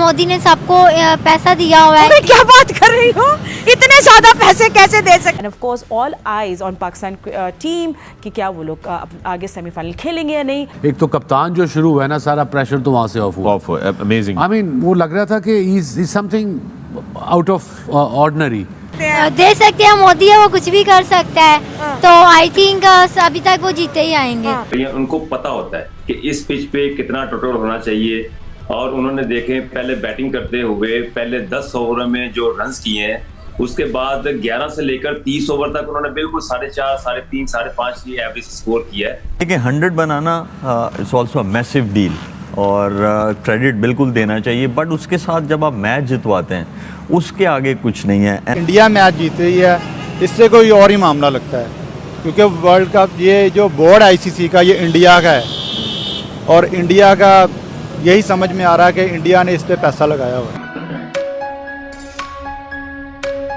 मोदी ने सबको पैसा दिया हुआ है। क्या बात कर रही हो, इतने ज्यादा पैसे कैसे दे सकते? End of course all eyes on Pakistan team कि क्या वो लोग आगे सेमीफाइनल खेलेंगे या नहीं। एक तो कप्तान जो शुरू हुआ है ना, सारा प्रेशर तो वहां से ऑफ हुआ। अमेजिंग। आई मीन वो लग रहा था कि is something out of ordinary. दे सकते हैं, मोदी है वो कुछ भी कर सकता है। तो आई थिंक अभी तक वो जीते ही आएंगे। उनको पता होता है कि इस पिच पे कितना टोटल होना चाहिए, और उन्होंने देखे पहले बैटिंग करते हुए पहले 10 ओवर में जो रन्स किए हैं, उसके बाद 11 से लेकर 30 ओवर तक उन्होंने बिल्कुल 4.5, 3.5, 5.5 की एवरेज स्कोर किया है। देखिए 100 बनाना it's also a massive deal और क्रेडिट बिल्कुल देना चाहिए, बट उसके साथ जब आप मैच जितवाते हैं उसके आगे कुछ नहीं है। इंडिया मैच जीत रही है, इससे कोई और ही मामला लगता है, क्योंकि वर्ल्ड कप ये जो बोर्ड आईसीसी का ये इंडिया का है, और इंडिया का यही समझ में आ रहा है कि इंडिया ने इस पे पैसा लगाया हुआ है।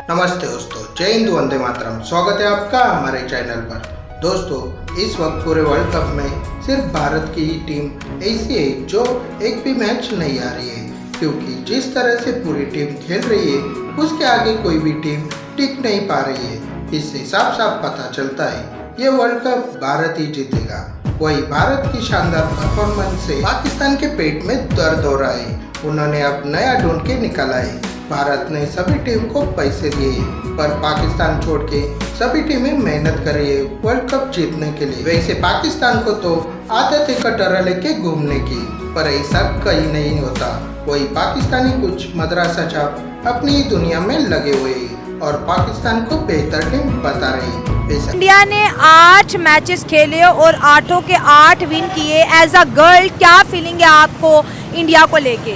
नमस्ते दोस्तों, जय हिंद, वंदे मातरम। स्वागत है आपका हमारे चैनल पर। दोस्तों, इस वक्त पूरे वर्ल्ड कप में सिर्फ भारत की ही टीम ऐसी है जो एक भी मैच नहीं आ रही है, क्योंकि जिस तरह से पूरी टीम खेल रही है उसके आगे कोई भी टीम टिक नहीं पा रही है। इससे साफ साफ पता चलता है ये वर्ल्ड कप भारत ही जीतेगा। वही भारत की शानदार परफॉर्मेंस से पाकिस्तान के पेट में दर्द हो रहा है। उन्होंने अब नया ढूंढ के निकाला है। भारत ने सभी टीम को पैसे दिए, पर पाकिस्तान छोड़ के सभी टीमें मेहनत कर रही है वर्ल्ड कप जीतने के लिए। वैसे पाकिस्तान को तो आदत है कटोरा लेके घूमने की, पर ऐसा कहीं नहीं होता। वही पाकिस्तानी कुछ मदरसा छाप अपनी ही दुनिया में लगे हुए हैं और पाकिस्तान को बेहतर टीम बता रहे हैं। इंडिया ने 8 मैचेस खेले और 8 के 8 विन किए। एज अ गर्ल क्या फीलिंग है आपको इंडिया को लेके?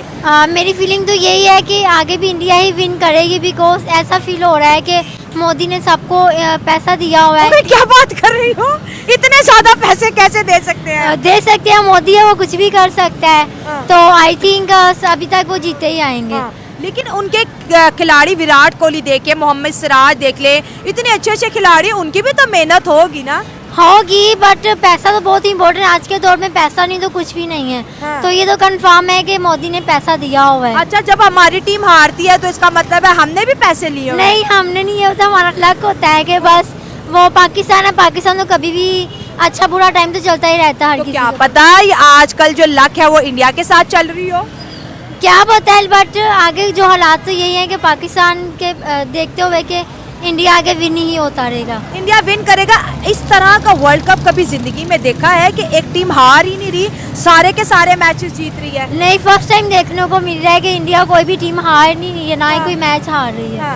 मेरी फीलिंग तो यही है कि आगे भी इंडिया ही विन करेगी, बिकॉज ऐसा फील हो रहा है कि मोदी ने सबको पैसा दिया हुआ है। क्या बात कर रही हो, इतने ज्यादा पैसे कैसे दे सकते हैं? दे सकते हैं, मोदी है वो कुछ भी कर सकता है। तो आई थिंक अभी तक वो जीते ही आएंगे। लेकिन उनके खिलाड़ी विराट कोहली देखे, मोहम्मद सिराज देख ले, इतने अच्छे अच्छे खिलाड़ी, उनकी भी तो मेहनत होगी ना। होगी, बट पैसा तो बहुत इम्पोर्टेंट है। आज के दौर में पैसा नहीं तो कुछ भी नहीं है। तो ये तो कंफर्म है कि मोदी ने पैसा दिया हुआ है। अच्छा, जब हमारी टीम हारती है तो इसका मतलब है हमने भी पैसे लिए? नहीं, हमने नहीं, ये तो हमारा लक होता है कि बस वो पाकिस्तान है, पाकिस्तान तो कभी भी अच्छा बुरा टाइम तो चलता ही रहता है। तो क्या पता आजकल जो लक है वो इंडिया के साथ चल रही हो, क्या पता है। बट आगे जो हालात तो यही है कि पाकिस्तान के देखते हुए कि इंडिया आगे विन ही होता रहेगा। इंडिया विन करेगा। इस तरह का वर्ल्ड कप कभी जिंदगी में देखा है कि एक टीम हार ही नहीं रही, सारे के सारे मैचेस जीत रही है? नहीं, फर्स्ट टाइम देखने को मिल रहा है कि इंडिया कोई भी टीम हार नहीं रही है, ना ही कोई मैच हार रही है।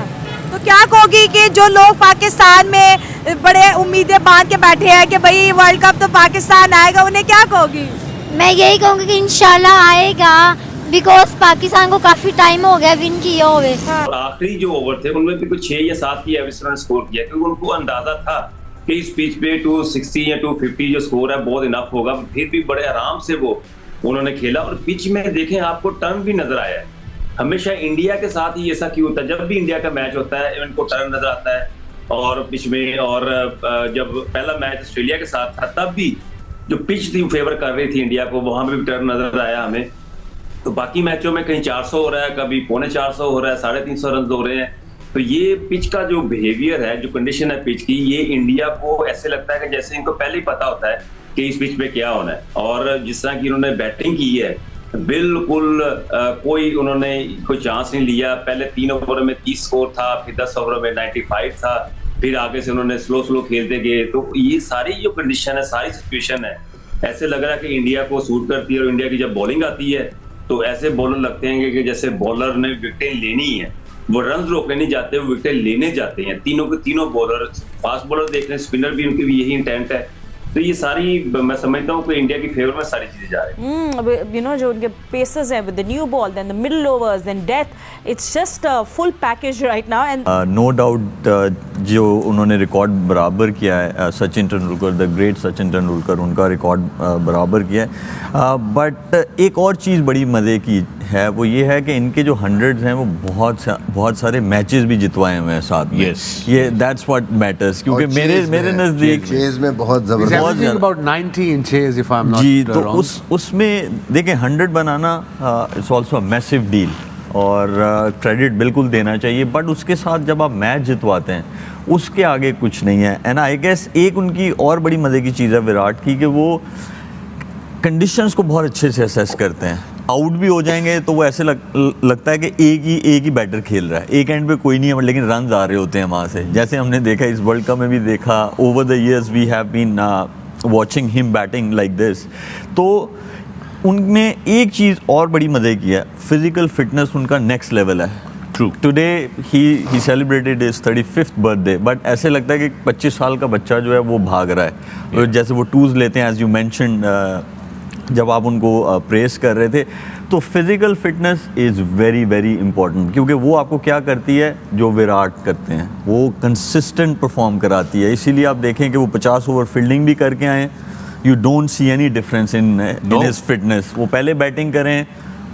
तो क्या कहोगी कि जो लोग पाकिस्तान में बड़े उम्मीदें बांध के बैठे हैं कि भाई वर्ल्ड कप तो पाकिस्तान आएगा, उन्हें क्या कहोगी? मैं यही कहूँगी कि इंशाल्लाह आएगा, बिकॉज पाकिस्तान को काफी टाइम हो गया विन किए हुए। आखिरी जो ओवर थे उनमें भी कुछ 6 या 7 की एवरेज रन स्कोर किया, क्योंकि उनको अंदाजा था कि इस पिच पे 260 या 250 जो स्कोर है बहुत इनफ होगा। फिर भी बड़े आराम से वो उन्होंने खेला, और पिच में देखें आपको टर्न भी नजर आया है। हमेशा इंडिया के साथ ही ऐसा क्यों होता है, जब भी इंडिया का मैच होता है इनको टर्न नजर आता है और पिच में। और जब पहला मैच ऑस्ट्रेलिया के साथ था तब भी जो पिच थी फेवर कर रही थी इंडिया को, वहां भी टर्न नजर आया हमें। तो बाकी मैचों में कहीं 400 हो रहा है, कभी 450 हो रहा है, 350 रन हो रहे हैं। तो ये पिच का जो बिहेवियर है, जो कंडीशन है पिच की, ये इंडिया को ऐसे लगता है कि जैसे इनको पहले ही पता होता है कि इस पिच पे क्या होना है। और जिस तरह की उन्होंने बैटिंग की है, बिल्कुल कोई उन्होंने कोई चांस नहीं लिया। पहले 3 ओवर में 30 स्कोर था, फिर 10 ओवर में 95 था, फिर आगे से उन्होंने स्लो खेलते गए। तो ये सारी जो कंडीशन है, सारी सिचुएशन है, ऐसे लग रहा है कि इंडिया को सूट करती है। और इंडिया की जब बॉलिंग आती है तो ऐसे बॉलर लगते हैं कि जैसे बॉलर ने विकेटें लेनी है, वो रन रोकने नहीं जाते, वो विकेटें लेने जाते हैं। तीनों के तीनों बॉलर, फास्ट बॉलर देख रहे हैं, स्पिनर भी, उनके भी यही इंटेंट है। तो ये सारी मैं समझता हूँ कि इंडिया की फेवर में सारी चीजें जा रही हैं। यू नो जो उनके पेसर्स हैं with the new ball, then the middle overs, then death, it's just a full package right now. And no doubt जो उन्होंने रिकॉर्ड बराबर किया है, सचिन तेंदुलकर, द ग्रेट सचिन तेंदुलकर, उनका रिकॉर्ड बराबर किया है। बट एक और चीज़ बड़ी मज़े की है, वो ये है कि इनके जो 100 हैं वो बहुत सारे मैचेस भी जितवाए हुए हैं साथ में। ये दैट्स व्हाट मैटर्स, क्योंकि मेरे नज़दीक चेज में बहुत ज़बरदस्त about 90 in chase if I'm not जी, तो wrong. उसमें देखें 100 बनाना it's also a massive deal और क्रेडिट बिल्कुल देना चाहिए, बट उसके साथ जब आप मैच जितवाते हैं उसके आगे कुछ नहीं है। एंड आई गेस एक उनकी और बड़ी मज़े की चीज़ है विराट की कि वो कंडीशंस को बहुत अच्छे से असेस करते हैं। आउट भी हो जाएंगे तो वो ऐसे लगता है कि एक ही बैटर खेल रहा है, एक एंड पे कोई नहीं है, लेकिन रन आ रहे होते हैं वहाँ से। जैसे हमने देखा इस वर्ल्ड कप में भी देखा, over the years we have been watching him batting like this. तो उनने एक चीज़ और बड़ी मज़े की है, फिजिकल फिटनेस उनका नेक्स्ट लेवल है। True, today he celebrated his 35th birthday, but ऐसे लगता है कि 25 साल का बच्चा जो है वो भाग रहा है। जैसे वो टूज लेते हैं, एज यू मैंशन, जब आप उनको प्रेस कर रहे थे, तो physical fitness is very very important, क्योंकि वो आपको क्या करती है जो विराट करते हैं, वो कंसिस्टेंट परफॉर्म कराती है। इसीलिए आप देखें कि वो 50 ओवर फील्डिंग भी करके आए, you don't see any difference in his fitness. वो पहले बैटिंग करें,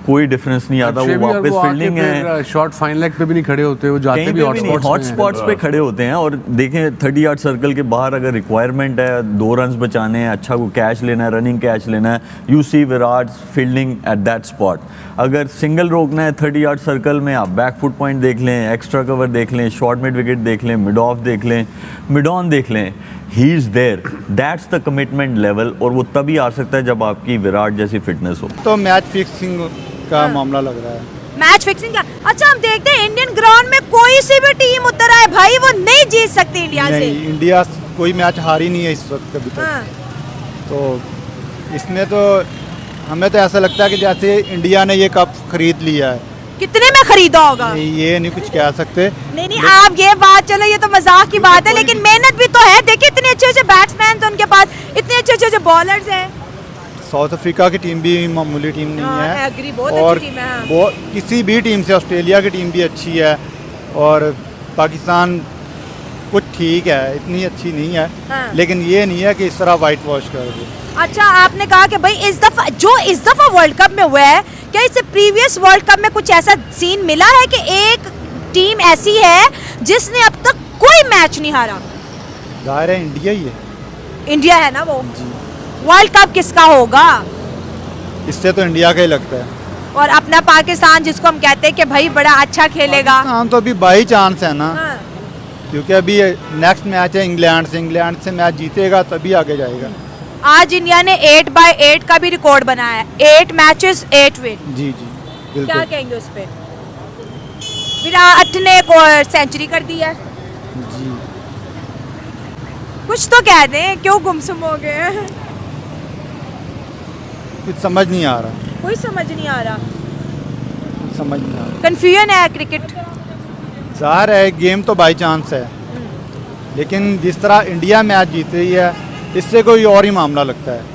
कोई डिफरेंस नहीं आता, वो वापस फील्डिंग है। शॉर्ट फाइन लेग पे भी नहीं खड़े होते, वो जाते भी हॉट स्पॉट्स पे खड़े होते हैं। और देखें 30 यार्ड सर्कल के बाहर अगर रिक्वायरमेंट है 2 रन्स बचाने हैं, अच्छा को कैच लेना है, रनिंग कैच लेना है, you see Virat fielding at that spot. अगर सिंगल रोकना है 30 यार्ड सर्कल में, आप बैक फुट पॉइंट देख लें, एक्स्ट्रा कवर देख लें, शॉर्ट मिड विकेट देख लें, मिड ऑफ देख लें, मिड ऑन देख लें, he is there. That's the commitment level, और वो तभी आ सकता है जब आपकी विराट जैसी फिटनेस हो। तो मैच फिक्सिंग का मामला लग रहा है। मैच फिक्सिंग का? अच्छा, हम देखते हैं इंडियन ग्राउंड में कोई सी भी टीम उतर आए भाई, वो नहीं जीत सकती इंडिया से। नहीं, इंडिया कोई मैच हारी नहीं है इस वक्त अभी तक। तो इसमें तो हमें तो ऐसा लगता है कि जैसे इंडिया ने ये कप खरीद लिया है। कितने में खरीदा होगा? ये नहीं कुछ कह सकते। नहीं, आप ये बात, चलो ये तो मजाक की बात है, लेकिन मेहनत भी तो है। देखिए इतने अच्छे अच्छे बैट्समैन तो उनके पास, इतने अच्छे अच्छे बॉलर्स हैं। साउथ अफ्रीका की टीम भी मामूली टीम नहीं है, एग्री, बहुत और अच्छी टीम है। किसी भी टीम से, ऑस्ट्रेलिया की टीम भी अच्छी है, और पाकिस्तान कुछ ठीक है, इतनी अच्छी नहीं है। लेकिन ये नहीं है कि इस तरह वाइट वॉश कर दे। अच्छा, आपने कहा कि भाई इस दफा वर्ल्ड कप में हुआ है, क्या इससे प्रीवियस वर्ल्ड कप में कुछ ऐसा सीन मिला है कि एक टीम ऐसी है जिसने अब तक कोई मैच नहीं हारा? जाहिर है इंडिया ही है। इंडिया है ना वो। वर्ल्ड कप किसका होगा? इससे तो इंडिया का ही लगता है। और अपना पाकिस्तान, जिसको हम कहते हैं कि भाई बड़ा अच्छा खेलेगा, पाकिस्तान तो अभी बाई चांस है ना। क्योंकि अभी नेक्स्ट मैच है इंग्लैंड से, इंग्लैंड से मैच जीतेगा तभी आगे जाएगा। आज इंडिया ने 8/8 का भी रिकॉर्ड बनाया है, 8 मैचेस 8 विन। जी बिल्कुल। क्या कहेंगे उस पे? विराट ने सेंचुरी कर दी है जी। कुछ तो कह दें, क्यों गुमसुम हो गए हैं? कुछ समझ नहीं आ रहा। कोई समझ नहीं आ रहा, समझ नहीं आ रहा। कंफ्यूजन है क्रिकेट। जाहिर है गेम तो बाई चांस है, लेकिन जिस तरह इंडिया मैच जीत रही है, इससे कोई और ही मामला लगता है।